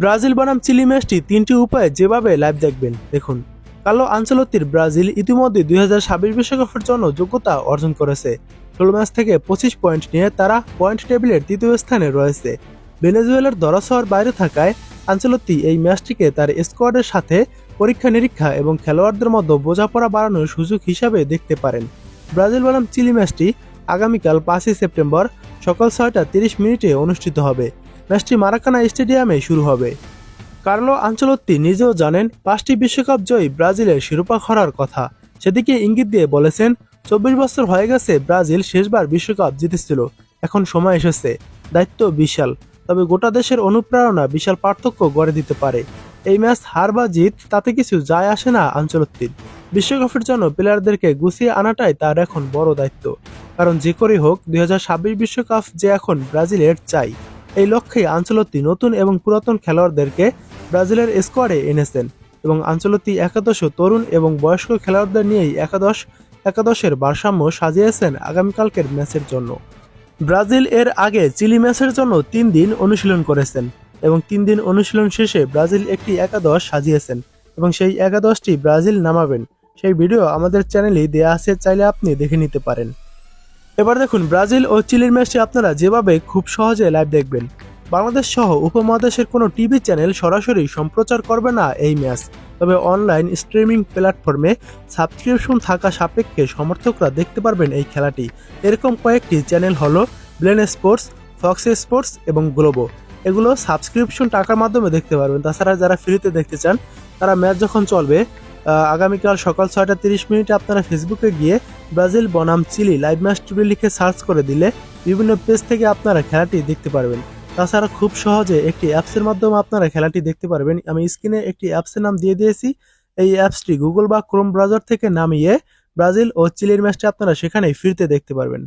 Brazil বনাম chilli ম্যাচটি ৩টি উপায়ে যেভাবে লাইভ দেখবেন দেখুন। কার্লো আনচেলত্তির ব্রাজিল ইতিমধ্যে ২০২৬ বিশ্বকাপের জন্য যোগ্যতা অর্জন করেছে। ১৬ ম্যাচ থেকে ২৫ পয়েন্ট নিয়ে তারা পয়েন্ট টেবিলের তৃতীয় স্থানে রয়েছে। ভেনেজুয়েলার ধরাছোঁয়ার বাইরে থাকায় আনচেলত্তি এই ম্যাচটিকে তার স্কোয়াডের সাথে পরীক্ষা নিরীক্ষা এবং খেলোয়াড়দের মধ্যে বোঝাপড়া বাড়ানোর সুযোগ হিসাবে দেখতে পারেন। ব্রাজিল বনাম চিলি ম্যাচটি আগামীকাল ৫ই সেপ্টেম্বর সকাল ৬টা ৩০ অনুষ্ঠিত হবে। ম্যাচটি মারাকানা স্টেডিয়ামে শুরু হবে। কার্লো আনচেলত্তি নিজেও জানেন ৫টি বিশ্বকাপ জয়ী ব্রাজিলের শিরোপা খরার কথা। সেদিকে ইঙ্গিত দিয়ে বলেছেন, ২৪ বছর হয়ে গেছে ব্রাজিল শেষবার বিশ্বকাপ জিতেছিল, এখন সময় এসেছে, দায়িত্ব বিশাল, তবে গোটা দেশের অনুপ্রেরণা বিশাল পার্থক্য গড়ে দিতে পারে। এই ম্যাচ হার বা জিত তাতে কিছু যায় আসে না আনচেলত্তির। বিশ্বকাপের জন্য প্লেয়ারদেরকে গুছিয়ে আনাটাই তার এখন বড় দায়িত্ব। কারণ যে করেই হোক ২০২৬ বিশ্বকাপ যে এখন ব্রাজিলের চাই। এই লক্ষ্যে আনচেলত্তি নতুন এবং পুরাতন খেলোয়াড়দেরকে ব্রাজিলের স্কোয়াডে এনেছেন এবং আনচেলত্তি একাদশও তরুণ এবং বয়স্ক খেলোয়াড়দের নিয়েই একাদশের ভারসাম্য সাজিয়েছেন আগামীকালকের ম্যাচের জন্য। ব্রাজিল এর আগে চিলি ম্যাচের জন্য ৩ দিন অনুশীলন করেছেন এবং ৩ দিন অনুশীলন শেষে ব্রাজিল একটি একাদশ সাজিয়েছেন এবং সেই একাদশটি ব্রাজিল নামাবেন। সেই ভিডিও আমাদের চ্যানেলেই দেয়া আছে, চাইলে আপনি দেখে নিতে পারেন। এবার দেখুন ব্রাজিল ও চিলির ম্যাচটি আপনারা যেভাবে খুব সহজে লাইভ দেখবেন। বাংলাদেশ সহ উপমহাদেশের কোনো টিভি চ্যানেল সরাসরি সম্প্রচার করবে না এই ম্যাচ, তবে অনলাইন স্ট্রিমিং প্ল্যাটফর্মে সাবস্ক্রিপশন থাকা সাপেক্ষে সমর্থকরা দেখতে পারবেন এই খেলাটি। এরকম কয়েকটি চ্যানেল হলো ব্লেন স্পোর্টস, ফক্স স্পোর্টস এবং গ্লোবো। এগুলো সাবস্ক্রিপশন টাকার মাধ্যমে দেখতে পারবেন। তাছাড়া যারা ফ্রিতে দেখতে চান তারা ম্যাচ যখন চলবে আগামীকাল সকাল ৬টা ৩০ আপনারা ফেসবুকে গিয়ে ব্রাজিল বনাম চিলি লাইভ ম্যাচ টুডে লিখে সার্চ করে দিলে বিভিন্ন পেজ থেকে আপনারা খেলাটি দেখতে পারবেন। তাছাড়া খুব সহজে একটি অ্যাপসের মাধ্যমে আপনারা খেলাটি দেখতে পারবেন। আমি স্ক্রিনে একটি অ্যাপসের নাম দিয়ে দিয়েছি। এই অ্যাপসটি গুগল বা ক্রোম ব্রাউজার থেকে নামিয়ে ব্রাজিল ও চিলির ম্যাচটি আপনারা সেখানেই ফ্রিতে দেখতে পারবেন।